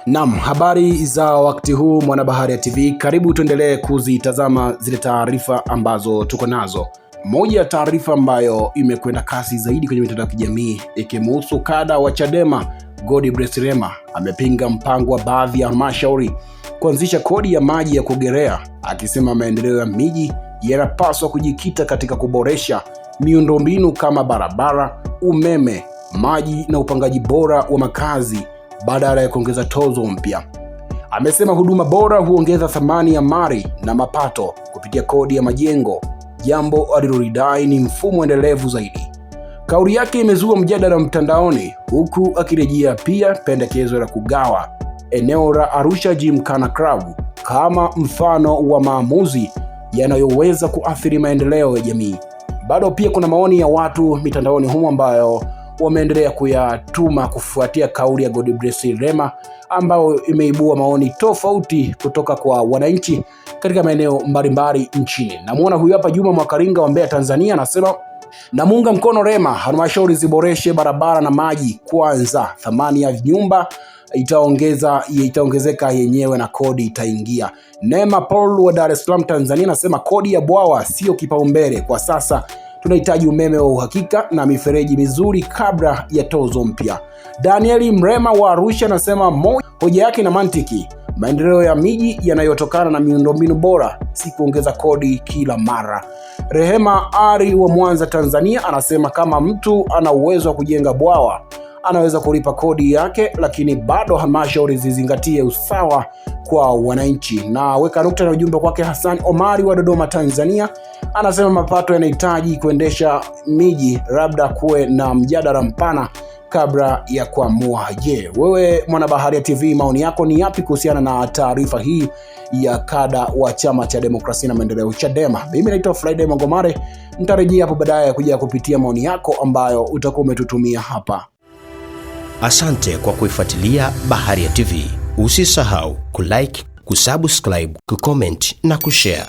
Naam, habari za wakati huu Mwanabaharia TV, karibu tuendelee kuzitazama zile taarifa ambazo tuko nazo. Moja ya taarifa ambayo imekwenda kasi zaidi kwenye mitandao ya kijamii ikimhusu kada wa Chadema Godbless Lema. Amepinga mpango wa baadhi ya halmashauri kuanzisha kodi ya maji ya kuogelea, akisema maendeleo ya miji yanapaswa kujikita katika kuboresha miundombinu kama barabara, umeme, maji na upangaji bora wa makazi badala ya kuongeza tozo mpya. Amesema huduma bora huongeza thamani ya mali na mapato kupitia kodi ya majengo, jambo alilodai ni mfumo endelevu zaidi. Kauli yake imezua mjadala mtandaoni, huku akirejea pia pendekezo la kugawa eneo la Arusha Gymkhana Club kama mfano wa maamuzi yanayoweza kuathiri maendeleo ya jamii. Bado pia kuna maoni ya watu mitandaoni humo ambayo wameendelea kuyatuma kufuatia kauli ya Godbless Lema, ambayo imeibua maoni tofauti kutoka kwa wananchi katika maeneo mbalimbali nchini. Namuona huyu hapa Juma Mwakaringa wa Mbeya, Tanzania, anasema namuunga mkono Lema, halmashauri ziboreshe barabara na maji kwanza, thamani ya nyumba itaongezeka yenyewe na kodi itaingia. Neema Paul wa Dar es Salaam, Tanzania, anasema kodi ya bwawa sio kipaumbele kwa sasa, tunahitaji umeme wa uhakika na mifereji mizuri kabla ya tozo mpya. Danieli Mrema wa Arusha anasema hoja yake na mantiki, maendeleo ya miji yanayotokana na miundombinu bora, si kuongeza kodi kila mara. Rehema Ari wa Mwanza, Tanzania, anasema kama mtu ana uwezo wa kujenga bwawa anaweza kulipa kodi yake, lakini bado halmashauri zizingatie usawa kwa wananchi. Na weka nukta na ujumbe kwake. Hassan Omari wa Dodoma, Tanzania, anasema mapato yanahitaji kuendesha miji, labda kuwe na mjadala mpana kabla ya kuamua. Je, wewe Mwanabaharia TV, maoni yako ni yapi kuhusiana na taarifa hii ya kada wa chama cha demokrasia na maendeleo Chadema? Mimi naitwa Friday Mangomare, nitarejea hapo baadaye kuja kupitia maoni yako ambayo utakuwa umetutumia hapa. Asante kwa kuifuatilia Baharia TV. Usisahau kulike, kusubscribe, kucomment na kushare.